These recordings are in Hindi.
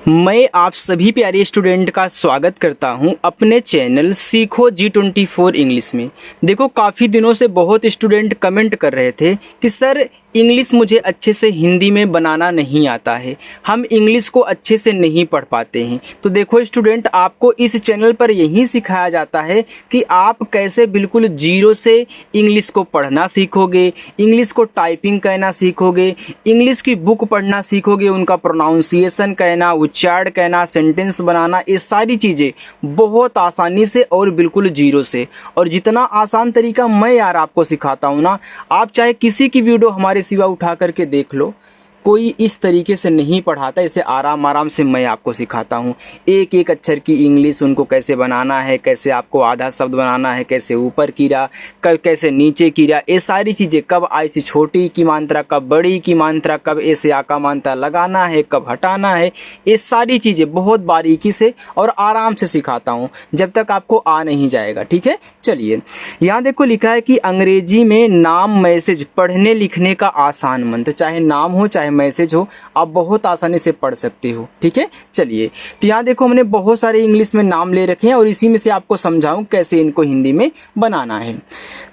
मैं आप सभी प्यारे स्टूडेंट का स्वागत करता हूं अपने चैनल सीखो G24 इंग्लिश में। देखो, काफ़ी दिनों से बहुत स्टूडेंट कमेंट कर रहे थे कि सर इंग्लिश मुझे अच्छे से हिंदी में बनाना नहीं आता है, हम इंग्लिश को अच्छे से नहीं पढ़ पाते हैं। तो देखो स्टूडेंट, आपको इस चैनल पर यही सिखाया जाता है कि आप कैसे बिल्कुल जीरो से इंग्लिश को पढ़ना सीखोगे, इंग्लिश को टाइपिंग कहना सीखोगे, इंग्लिश की बुक पढ़ना सीखोगे, उनका प्रोनाउंसिएशन कहना, उच्चारण कहना, सेंटेंस बनाना, ये सारी चीज़ें बहुत आसानी से और बिल्कुल जीरो से। और जितना आसान तरीका मैं यार आपको सिखाता हूँ ना, आप चाहे किसी की वीडियो हमारे सिवा उठा करके देख लो, कोई इस तरीके से नहीं पढ़ाता। इसे आराम आराम से मैं आपको सिखाता हूँ। एक एक अक्षर की इंग्लिश उनको कैसे बनाना है, कैसे आपको आधा शब्द बनाना है, कैसे ऊपर कीरा, कब कैसे नीचे कीरा, ये सारी चीज़ें, कब आई से छोटी की मात्रा, कब बड़ी की मात्रा, कब ऐसे आ का मात्रा लगाना है, कब हटाना है, ये सारी चीज़ें बहुत बारीकी से और आराम से सिखाता हूँ, जब तक आपको आ नहीं जाएगा। ठीक है, चलिए यहाँ देखो लिखा है कि अंग्रेजी में नाम मैसेज पढ़ने लिखने का आसान मंत्र, चाहे नाम हो चाहे मैसेज हो, आप बहुत आसानी से पढ़ सकते हो। ठीक है, चलिए तो यहाँ देखो हमने बहुत सारे इंग्लिश में नाम ले रखे हैं और इसी में से आपको समझाऊं कैसे इनको हिंदी में बनाना है।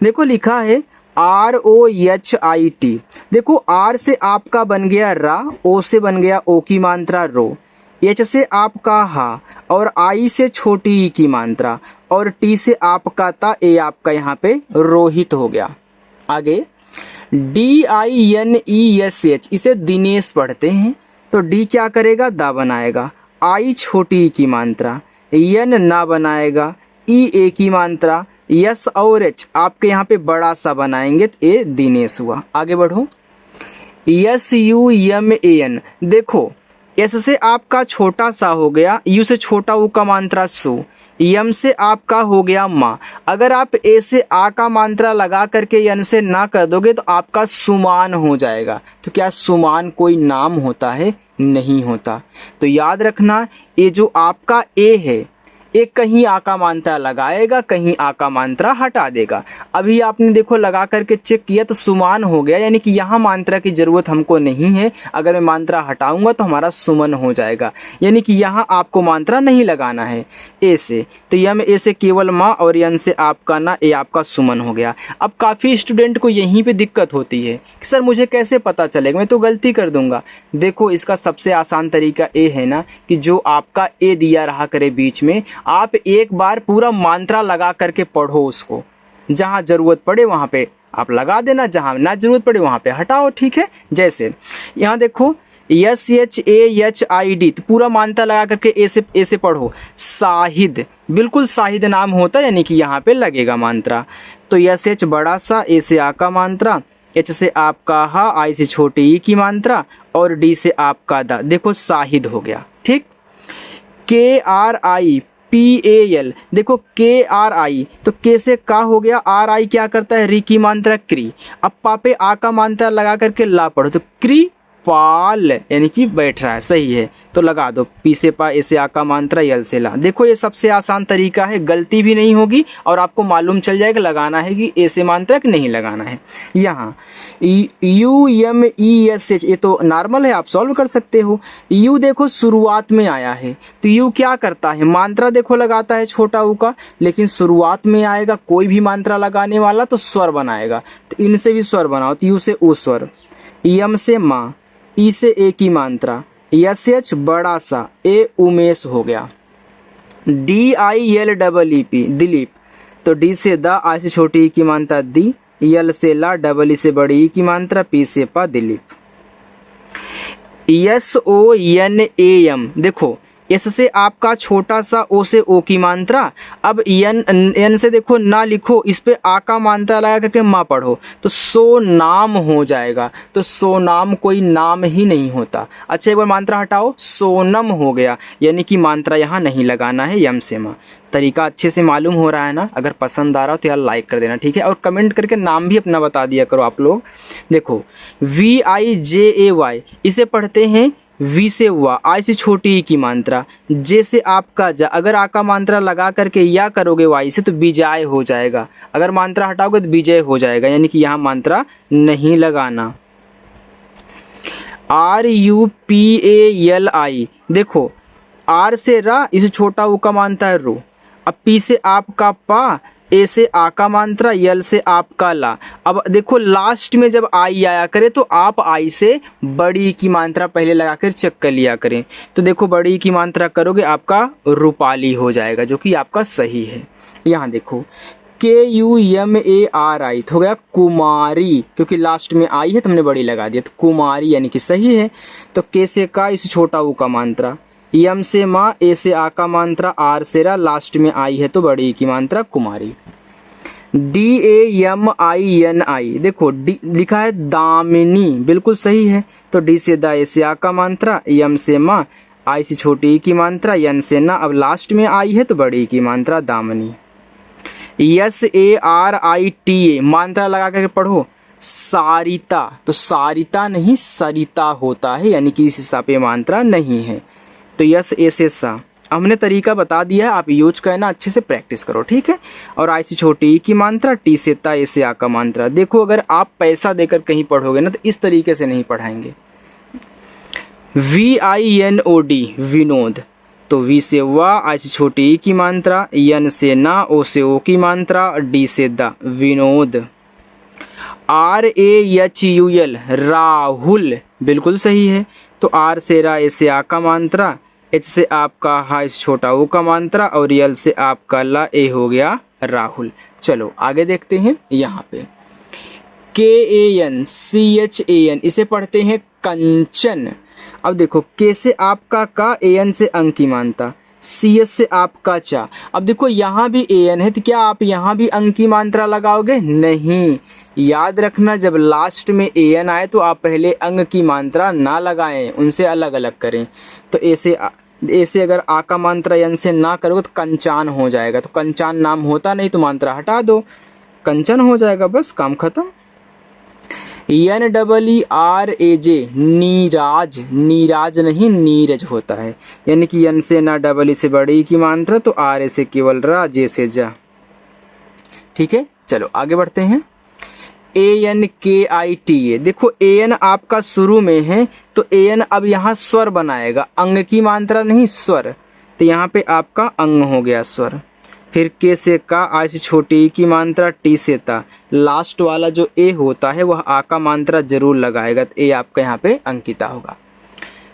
देखो लिखा है ROHIT। देखो आर से आपका बन गया रा, ओ से बन गया ओ की मात्रा रो, एच से आपका हा और आई से छोटी ई की मात्रा और टी से आपका ता, ए आपका यहाँ पे रोहित हो गया। आगे DINESH, इसे दिनेश पढ़ते हैं तो डी क्या करेगा, दा बनाएगा, आई छोटी की मात्रा, यन ना बनाएगा, ई ए की मात्रा, यस और एच आपके यहाँ पे बड़ा सा बनाएंगे तो ए दिनेश हुआ। आगे बढ़ो, SUMAN। देखो एस से आपका छोटा सा हो गया, यू से छोटा ऊ का मात्रा सु, यम से आपका हो गया माँ। अगर आप ए से आ का मात्रा लगा करके यन से ना कर दोगे तो आपका सुमान हो जाएगा। तो क्या सुमान कोई नाम होता है? नहीं होता। तो याद रखना, ये जो आपका ए है, एक कहीं आ का मात्रा लगाएगा, कहीं आ का मात्रा हटा देगा। अभी आपने देखो लगा करके चेक किया तो सुमान हो गया, यानी कि यहाँ मात्रा की ज़रूरत हमको नहीं है। अगर मैं मात्रा हटाऊंगा तो हमारा सुमन हो जाएगा, यानी कि यहाँ आपको मात्रा नहीं लगाना है ए से। तो यम ए से केवल माँ और यन से आपका ना, ए आपका सुमन हो गया। अब काफ़ी स्टूडेंट को यहीं पर दिक्कत होती है कि सर मुझे कैसे पता चलेगा, मैं तो गलती कर दूंगा। देखो इसका सबसे आसान तरीका ए है ना कि जो आपका ए दिया रहा करे बीच में, आप एक बार पूरा मात्रा लगा करके पढ़ो उसको। जहाँ ज़रूरत पड़े वहाँ पे आप लगा देना, जहाँ ना ज़रूरत पड़े वहाँ पे हटाओ। ठीक है, जैसे यहाँ देखो SHAHID, तो पूरा मात्रा लगा करके ए से पढ़ो। शाहिद, बिल्कुल शाहिद नाम होता है, यानी कि यहाँ पे लगेगा मात्रा। तो SH बड़ा सा, ए से आ का मात्रा, एच से आपका हा, आई से छोटी ई की मात्रा और डी से आपका दा। देखो शाहिद हो गया। ठीक, KRIPAL, देखो KRI, तो के से का हो गया, RI क्या करता है, री की मात्रा क्री। अब पापे आ का मात्रा लगा करके ला पढ़ो, तो क्री पाल, यानी कि बैठ रहा है, सही है। तो लगा दो, पी से पा, ए से आ का मात्रा, यल से ला। देखो ये सबसे आसान तरीका है, गलती भी नहीं होगी और आपको मालूम चल जाएगा लगाना है कि ए से मात्रा कि नहीं लगाना है। यहाँ UMESH, ये तो नॉर्मल है, आप सॉल्व कर सकते हो। यू देखो शुरुआत में आया है, तो यू क्या करता है, मात्रा देखो लगाता है छोटा ऊ का, लेकिन शुरुआत में आएगा कोई भी मात्रा लगाने वाला तो स्वर बनाएगा। तो इनसे भी स्वर बनाओ, तो यू से ऊ स्वर, यम से माँ, ई से ए की मात्रा, SH बड़ा सा, ए उमेश हो गया। DILEEP, दिलीप, तो डी से दा, आई से छोटी ई की मात्रा दी, यल से ला, डबल ई से बड़ी ई की मात्रा, पी से पा, दिलीप। SONAM, देखो एस से आपका छोटा सा, ओ से ओ की मात्रा। अब एन से देखो ना लिखो, इस पे आ का मात्रा लगा करके माँ पढ़ो, तो सो नाम हो जाएगा। तो सो नाम कोई नाम ही नहीं होता। अच्छा एक बार मात्रा हटाओ, सोनम हो गया, यानी कि मात्रा यहाँ नहीं लगाना है, यम से माँ। तरीका अच्छे से मालूम हो रहा है ना? अगर पसंद आ रहा हो तो यार लाइक कर देना। ठीक है, और कमेंट करके नाम भी अपना बता दिया करो आप लोग। देखो VIJAY, इसे पढ़ते हैं वी से हुआ, आई से छोटी ई की मात्रा, जे से आपका जा। अगर आ का मात्रा लगा करके या करोगे वाई से तो बीजाय हो जाएगा। अगर मात्रा हटाओगे तो बीजय हो जाएगा, यानी कि यहाँ मात्रा नहीं लगाना। RUPALI, देखो आर से रा, इसे छोटा ऊ का मानता है रो। अब पी से आप का पा, ए से आ का मात्रा, यल से आप का ला। अब देखो लास्ट में जब आई आया करे तो आप आई से बड़ी की मात्रा पहले लगाकर चेक कर लिया करें। तो देखो बड़ी की मात्रा करोगे आपका रूपाली हो जाएगा, जो कि आपका सही है। यहाँ देखो KUMARI तो हो गया कुमारी, क्योंकि लास्ट में आई है तो हमने बड़ी लगा दिया, तो कुमारी यानी कि सही है। तो के से का, इसे छोटा ऊ का मात्रा, यम से माँ, ए से आ का मात्रा, आर से रा, लास्ट में आई है तो बड़ी की मात्रा कुमारी। DAMINI देखो डी लिखा है दामिनी, बिल्कुल सही है। तो डी से दा, ए से आ का मात्रा, यम से माँ, आई से छोटी की मात्रा, यन से ना, अब लास्ट में आई है तो बड़ी की मात्रा दामिनी। SARITA मात्रा लगा करके पढ़ो सारिता, तो सारिता नहीं सरिता होता है, यानी कि इस हिसाब पे मात्रा नहीं है। तो यस ए से सा हमने तरीका बता दिया है, आप यूज करना, अच्छे से प्रैक्टिस करो, ठीक है। और आई से छोटी ई की मात्रा, टी से ता, ए से आ का मात्रा। देखो अगर आप पैसा देकर कहीं पढ़ोगे ना तो इस तरीके से नहीं पढ़ाएंगे। VINOD विनोद, तो वी से वा, आई से छोटी ई की मात्रा, यन से ना, ओ से ओ की मात्रा, डी से दा, विनोद। RAHUL राहुल, बिल्कुल सही है। तो आर से रा, ए से आ का मात्रा, एच से आपका हा, इस छोटा ओ का मात्रा, और यल से आपका ला, ए हो गया राहुल। चलो आगे देखते हैं। यहाँ पे KANCHAN इसे पढ़ते हैं कंचन। अब देखो के से आपका का, AN से अंक की मात्रा, CS से आपका चा। अब देखो यहाँ भी AN है तो क्या आप यहाँ भी अंक की मात्रा लगाओगे? नहीं, याद रखना जब लास्ट में AN आए तो आप पहले अंक की मात्रा ना लगाएं, उनसे अलग अलग करें। तो ए से अगर आ का मात्रा यन से ना करोगे तो कंचान हो जाएगा, तो कंचान नाम होता नहीं तो मात्रा हटा दो, कंचन हो जाएगा, बस काम खत्म। NEERAJ नीराज, नीराज नहीं नीरज होता है, यानी कि यन से ना, डबल ई से बड़ी की मात्रा, तो आर ए से केवल रा, जे से जा। ठीक है, चलो आगे बढ़ते हैं। ANKITA देखो AN आपका शुरू में है तो AN अब यहाँ स्वर बनाएगा, अंग की मात्रा नहीं स्वर, तो यहाँ पे आपका अंग हो गया स्वर। फिर के से का, आई से छोटी की मात्रा, टी से ता, लास्ट वाला जो ए होता है वह आ का मात्रा जरूर लगाएगा, तो ए आपका यहाँ पे अंकिता होगा।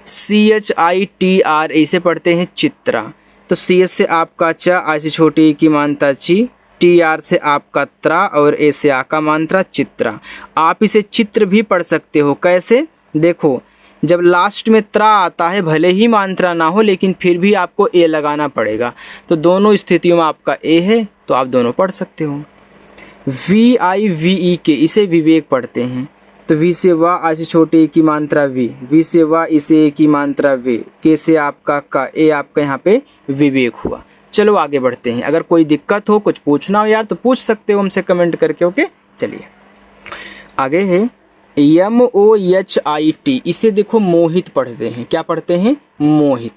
CHITR इसे पढ़ते हैं चित्रा, तो CS से आपका चा, आई से छोटी की मात्रा ची, TR से आपका त्रा, और ए से आ का मात्रा चित्रा। आप इसे चित्र भी पढ़ सकते हो, कैसे? देखो जब लास्ट में त्रा आता है भले ही मात्रा ना हो लेकिन फिर भी आपको ए लगाना पड़ेगा, तो दोनों स्थितियों में आपका ए है तो आप दोनों पढ़ सकते हो। VIVEK इसे विवेक पढ़ते हैं, तो वी से वा, आई से छोटी की मात्रा वी से वा, इसे ए की मात्रा वे, के से आपका का, ए आपका यहाँ पे विवेक हुआ। चलो आगे बढ़ते हैं। अगर कोई दिक्कत हो, कुछ पूछना हो यार तो पूछ सकते हो हमसे कमेंट करके, ओके। चलिए आगे है MOHIT इसे देखो मोहित पढ़ते हैं, क्या पढ़ते हैं? मोहित।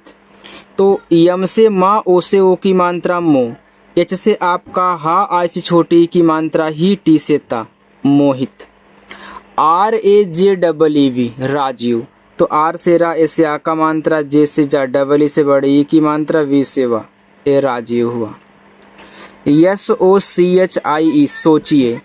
तो यम से माँ, ओ से ओ की मात्रा मो, एच से आपका हा, आई से छोटी की मात्रा ही, टी से ता, मोहित। RAJEEV राजीव, तो आर से रा, ए से आ का मात्रा, जे से जा, डबल ई से बड़ी ई की मात्रा, वी से वा, ए राजीव हुआ। SOCHIE सोचिए,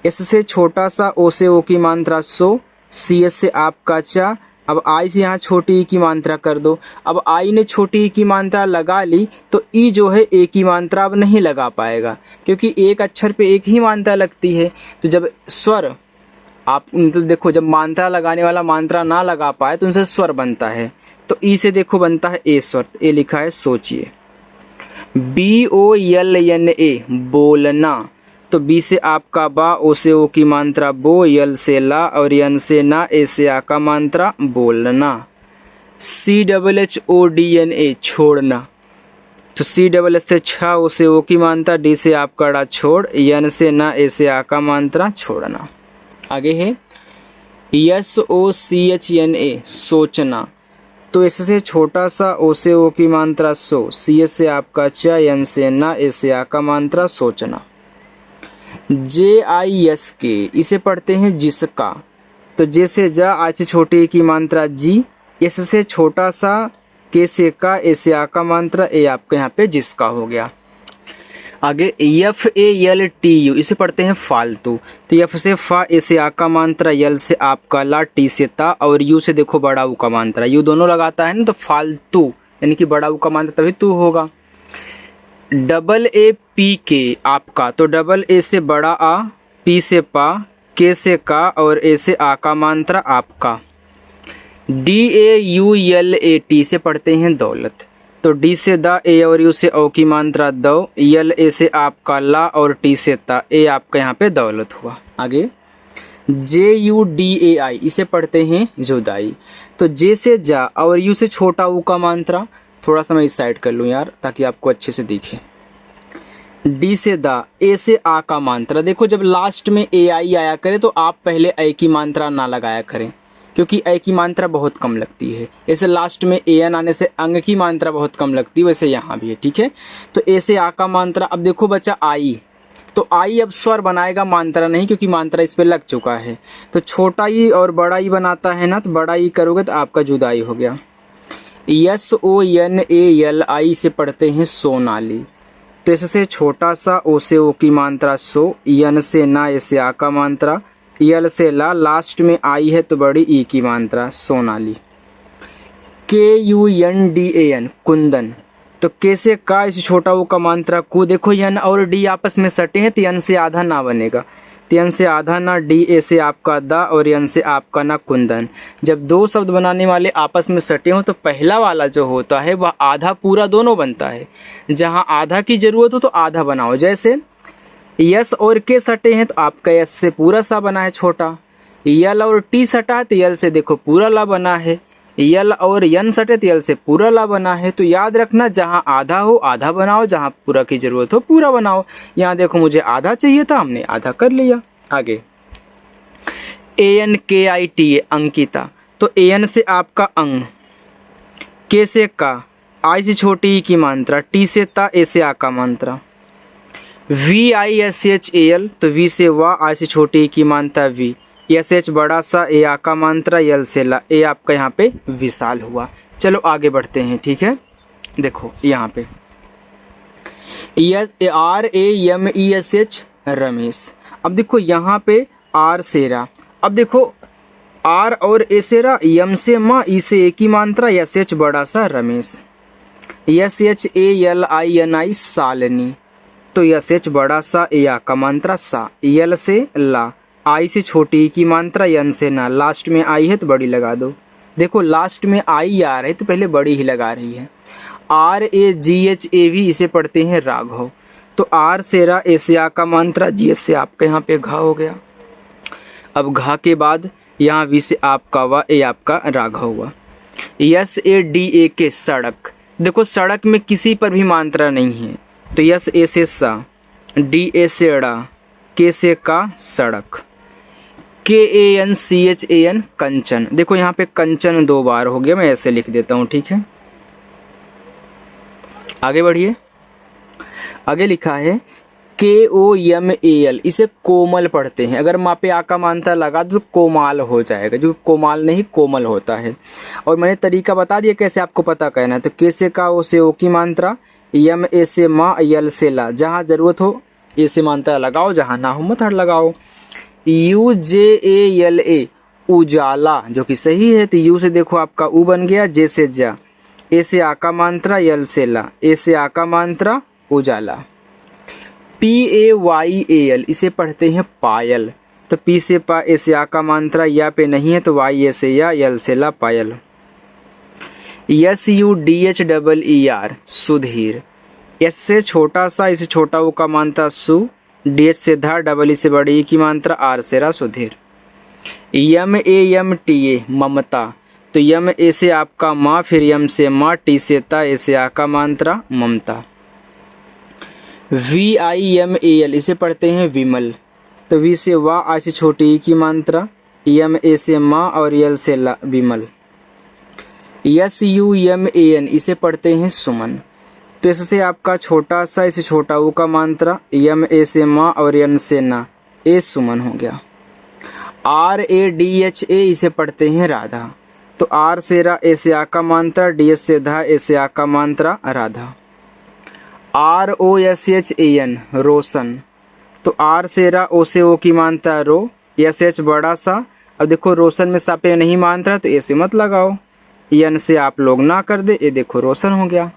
एस से छोटा सा, ओ से ओ की मात्रा सो, CS से आपका चा, अब आई से यहाँ छोटी ई की मात्रा कर दो। अब आई ने छोटी ई की मात्रा लगा ली तो ई जो है ए की मात्रा अब नहीं लगा पाएगा, क्योंकि एक अक्षर पे एक ही मात्रा लगती है। तो जब स्वर आप मतलब देखो जब मात्रा लगाने वाला मात्रा ना लगा पाए तो उनसे स्वर बनता है, तो ई से देखो बनता है ए स्वर, ए लिखा है सोचिए। BOLNA बोलना, तो बी से आपका बा, ओ से ओ की मात्रा बो, यल से ला, और यन से ना, ए से आ का मात्रा बोलना। CHHODNA छोड़ना, तो CHH से छा, ओ से ओ की मात्रा, डी से आपका डा छोड़, यन से ना, ए से आ का मात्रा छोड़ना। आगे है SOCHNA सोचना, तो एस से छोटा सा, ओ से ओ की मात्रा सो, CS से आपका चा, यन से ना, ए से आ का मात्रा सोचना। JISK इसे पढ़ते हैं जिसका, तो जे से जा, आई से छोटी की मात्रा जी, एस से छोटा सा, के से का, ए से आ का मात्रा, ए आपका यहाँ पे जिसका हो गया। आगे FALTU इसे पढ़ते हैं फालतू। तो एफ से फा, ए से आ का मात्रा, यल से आपका ला, टी से ता और यू से देखो बड़ा ऊ का मात्रा, यू दोनों लगाता है ना तो फालतू यानी कि बड़ा ऊ का मात्रा तभी तू होगा। AAPK आपका, तो डबल ए से बड़ा आ, पी से पा, के से का और ए से आ का मात्रा आपका। DAULAT से पढ़ते हैं दौलत। तो डी से दा, ए और यू से ओ की मात्रा दो, यल ए से आपका ला और टी से ता, ए आपका यहाँ पे दौलत हुआ। आगे JUDAI इसे पढ़ते हैं जुदाई। तो जे से जा और यू से छोटा ऊ का मात्रा, थोड़ा सा मैं इस साइड कर लूँ यार ताकि आपको अच्छे से दिखे। डी से दा, ए से आ का मात्रा, देखो जब लास्ट में AI आया करे तो आप पहले ए की मात्रा ना लगाया करें क्योंकि ए की मात्रा बहुत कम लगती है। ऐसे लास्ट में AN आने से अंग की मात्रा बहुत कम लगती है, वैसे यहाँ भी है, ठीक है। तो ए से आ का मात्रा, अब देखो बच्चा आई, तो आई अब स्वर बनाएगा मात्रा नहीं क्योंकि मात्रा इस पे लग चुका है। तो छोटा ई और बड़ा ई बनाता है ना, तो बड़ा ई करोगे तो आपका जुदाई हो गया। SONALI से पढ़ते हैं सोनाली। तो इससे छोटा सा, ओ से ओ की मात्रा सो, यन से ना, ए से आ का मात्रा, यल से ला, लास्ट में आई है तो बड़ी ई की मात्रा सोनाली। KUNDAN कुंदन। तो के से का, इस छोटा वो का मात्रा कु, देखो यन और डी आपस में सटे हैं तो यन से आधा ना बनेगा, तो यन से आधा ना, डी ए से आपका दा और यन से आपका ना कुंदन। जब दो शब्द बनाने वाले आपस में सटे हों तो पहला वाला जो होता है वह आधा पूरा दोनों बनता है। जहाँ आधा की ज़रूरत हो तो आधा बनाओ, जैसे यस और के सटे हैं तो आपका यस से पूरा सा बना है छोटा, यल और टी सटा है तो यल से देखो पूरा ला बना है, यल और यन सटे तो यल से पूरा ला बना है। तो याद रखना जहाँ आधा हो आधा बनाओ, जहाँ पूरा की ज़रूरत हो पूरा बनाओ। यहाँ देखो मुझे आधा चाहिए था, हमने आधा कर लिया। आगे ANKITA अंकिता। तो AN से आपका अंग, के से का, आई से छोटी ई की मात्रा, टी से ता, ए से आ का मात्रा। VISHAL तो वी से वाह, आई से छोटी ई की मात्रा वी, SH बड़ा सा, ए आ का मात्रा, यल से ला, ए आपका यहाँ पे विशाल हुआ। चलो आगे बढ़ते हैं, ठीक है। देखो यहाँ पे RAMESH रमेश। अब देखो यहाँ पे आर सेरा, अब देखो आर और ए सेरा, यम से माँ, ई से ए की मात्रा, SH बड़ा सा रमेश, SHALINI सालनी। तो SH बड़ा सा, ए आ का मात्रा सा, यल से ला, आई से छोटी ई की मात्रा, यन से ना, लास्ट में आई है तो बड़ी लगा दो। देखो लास्ट में आई आ रही है तो पहले बड़ी ही लगा रही है। RAGHAV इसे पढ़ते हैं राघव। तो आर से रा, ए से आ का मात्रा, जी से आपका यहाँ पे घा हो गया। अब घा के बाद यहाँ वी से आपका वा, ए आपका राघव हुआ। SADAK सड़क। देखो सड़क में किसी पर भी मात्रा नहीं है, तो यस ए से सा, डी ए से ड़ा, के से का सड़क। KANCHAN कंचन। देखो यहाँ पे कंचन दो बार हो गया, मैं ऐसे लिख देता हूँ, ठीक है। आगे बढ़िए, आगे लिखा है KOMAL, इसे कोमल पढ़ते हैं। अगर माँ पे आ का मात्रा लगा तो कोमाल हो जाएगा, जो कोमाल नहीं कोमल होता है। और मैंने तरीका बता दिया कैसे आपको पता करना है। तो के से का, ओ से ओ की मात्रा, यम ए से माँ, यल से ला, जहाँ ज़रूरत हो ए से मात्रा लगाओ, जहाँ ना हो मत लगाओ। UJALA उजाला, जो कि सही है। तो यू से देखो आपका ऊ बन गया, जे से जा, ए से आ का मात्रा, यल से ला, ए से आ का मात्रा, उजाला। PAYAL इसे पढ़ते हैं पायल। तो पी से पा, ए से आ का मात्रा, या पे नहीं है तो वाई ए से या, यल से ला, पायल। SUDHEER सुधीर। एस से छोटा सा, इसे छोटा वो का मात्रा सु, DH से धा, डबल ई से बड़ी ई की मात्रा, आर से रा, सुधीर। MAMTA ममता। तो यम ए से आपका माँ, फिर यम से माँ, टी से ता, ए से आ का मात्रा, ममता। VIMAL इसे पढ़ते हैं विमल। तो वी से वाह, आई से छोटी ई की मात्रा, यम ए से माँ और यल से ला, विमल। SUMAN इसे पढ़ते हैं सुमन। तो इससे आपका छोटा सा, इसे छोटा ऊ का मात्रा, यम ए से माँ और यन से ना, ए सुमन हो गया। RADHA इसे पढ़ते हैं राधा। तो आर से रा, ए से आ का मात्रा, डी एस से धा, ए से आ का मात्रा राधा। ROSHAN रोशन, तो आर से रा, ओ से ओ की मात्रा रो, SH बड़ा सा। अब देखो रोशन में सापे नहीं मात्रा तो ए से मत लगाओ, एन से आप लोग ना कर दे, ये देखो रोशन हो गया।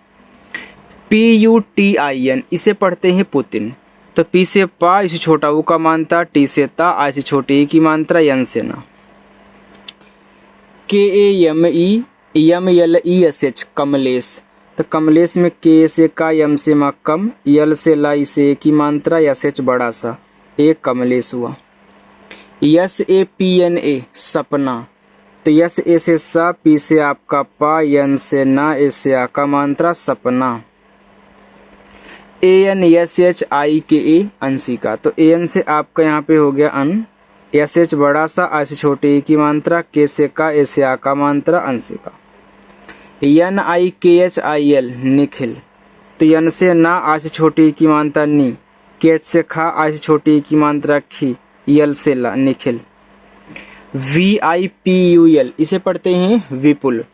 PUTIN, इसे पढ़ते हैं पुतिन। तो पी से पा, इसे छोटा ऊ का मात्रा, टी से ता, आई से छोटी ई की मात्रा, एन से ना। KAMEMLESH कमलेश, तो कमलेश में के से का, एम से मा कम, यल से ला, इसे की मात्रा, SH बड़ा सा, एक कमलेश हुआ। SAPNA सपना, तो यस ए से सा, पी से आपका पा, एन से ना, ए से आ का मात्रा सपना। ANSHIKA अंशिका, तो एन से आपका यहाँ पे हो गया अन, SH बड़ा सा, आ से छोटी ई की मात्रा, के से का, ए से आ का मात्रा अंशिका। NIKHIL निखिल, तो एन से ना, आ से छोटी ई की मात्रा नी, केच से खा, आ से छोटी ई की मात्रा खी, यल से ला निखिल। VIPUL, इसे पढ़ते हैं विपुल,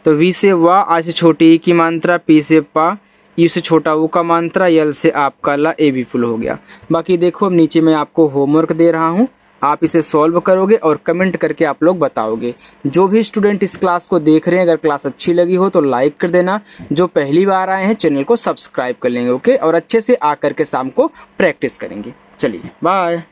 तो वी से वा, आ से छोटी ई की मात्रा, पी से पा, यू से छोटा ऊ का मात्रा, यल से आपका ला, ए विपुल हो गया। बाकी देखो अब नीचे मैं आपको होमवर्क दे रहा हूँ, आप इसे सॉल्व करोगे और कमेंट करके आप लोग बताओगे। जो भी स्टूडेंट इस क्लास को देख रहे हैं, अगर क्लास अच्छी लगी हो तो लाइक कर देना, जो पहली बार आए हैं चैनल को सब्सक्राइब कर लेंगे, ओके। और अच्छे से आकर के शाम को प्रैक्टिस करेंगे। चलिए बाय।